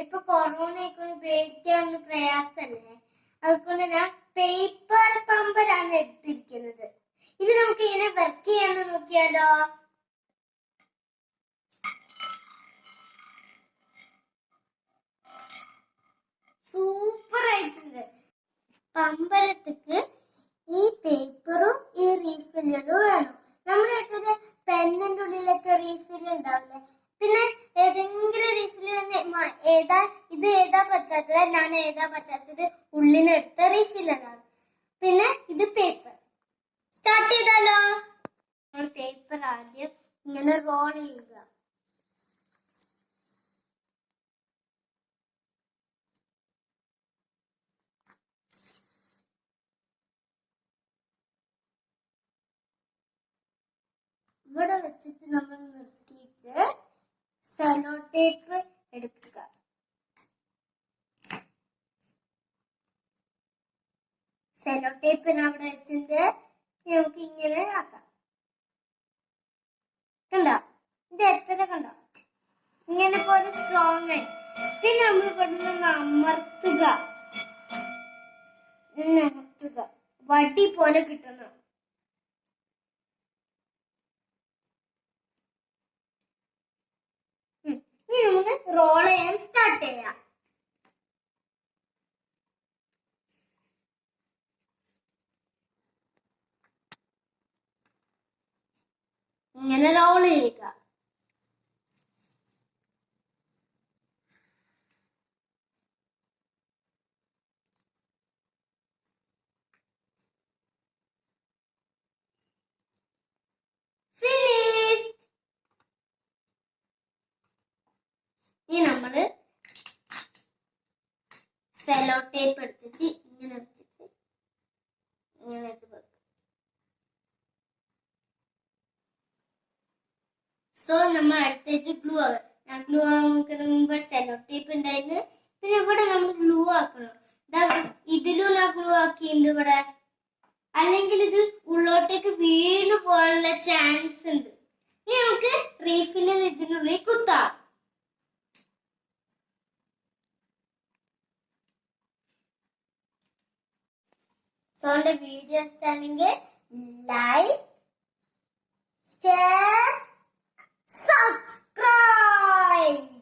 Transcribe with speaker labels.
Speaker 1: ഇപ്പൊ കൊറോണയൊക്കെ പേടിക്കാൻ പ്രയാസല്ലേ, അതുകൊണ്ട് ഞാൻ പേപ്പർ പമ്പറാണ് എടുത്തിരിക്കുന്നത്. ഇത് നമുക്ക് ഇങ്ങനെ വർക്ക് ചെയ്യാന്ന് നോക്കിയാലോ. സൂപ്പർ ആയിട്ടുണ്ട്. പമ്പരത്തേക്ക് ഈ പേപ്പറും ഈ റീഫില്ലറും വേണം. നമ്മുടെ അടുത്തത് പെന്നിന്റെ ഉള്ളിലൊക്കെ റീഫിൽ ഉണ്ടാവില്ലേ, പിന്നെ ഏതെങ്കിലും റീഫിൽ ഇത് ഏതാ പറ്റാത്തത്, ഞാൻ ഏതാ പറ്റാത്തത് ഉള്ളിലെടുത്ത റീഫില്ലറാണ്. പിന്നെ ഇത് പേപ്പർ. സ്റ്റാർട്ട് ചെയ്താലോ. പേപ്പർ ആദ്യം ഇങ്ങനെ റോൾ ചെയ്യുക. ഇവിടെ വെച്ചിട്ട് നമ്മൾ നിർത്തിയിട്ട് സെലോ ടേപ്പ് എടുക്കുക. സെലോ ടേപ്പിന് അവിടെ വെച്ചിട്ട് നമുക്ക് ഇങ്ങനെ ആക്കാം. കണ്ടോ, ഇത് എത്ര കണ്ടോ, ഇങ്ങനെ പോലെ സ്ട്രോങ് ആയി. പിന്നെ നമ്മൾ ഇവിടെ അമർത്തുക, വടി പോലെ കിട്ടണം. ഇനി നമുക്ക് റോൾ ചെയ്യാൻ സ്റ്റാർട്ട് ചെയ്യാം. ഇങ്ങനെ റോൾ ചെയ്യുക. ഇനി നമ്മള് സെലോ ടേപ്പ് എടുത്തിട്ട് ഇങ്ങനെ വെച്ചിട്ട് ഇങ്ങനെ വെക്കുക. സോ നമ്മൾ അടുത്തേക്ക് ഗ്ലൂ ആക്കണം. ഞാൻ ഗ്ലൂ ആക്കുന്ന മുമ്പ് സെലോ ടേപ്പ് ഉണ്ടായിരുന്നു. പിന്നെ ഇവിടെ നമ്മൾ ഗ്ലൂ ആക്കണം. ഇതിലും ഞാൻ ഗ്ലൂ ആക്കിയിട്ടുണ്ട് ഇവിടെ, അല്ലെങ്കിൽ ഇത് ഉള്ളോട്ടേക്ക് വീണ് പോകാനുള്ള ചാൻസ് ഉണ്ട്. ഇനി നമുക്ക് റീഫില്ലർ ഇതിനുള്ളിൽ കുത്താം. സോ എന്റെ വീഡിയോ ഇഷ്ടമാണെങ്കിൽ ലൈക്ക്, ഷെയർ, subscribe.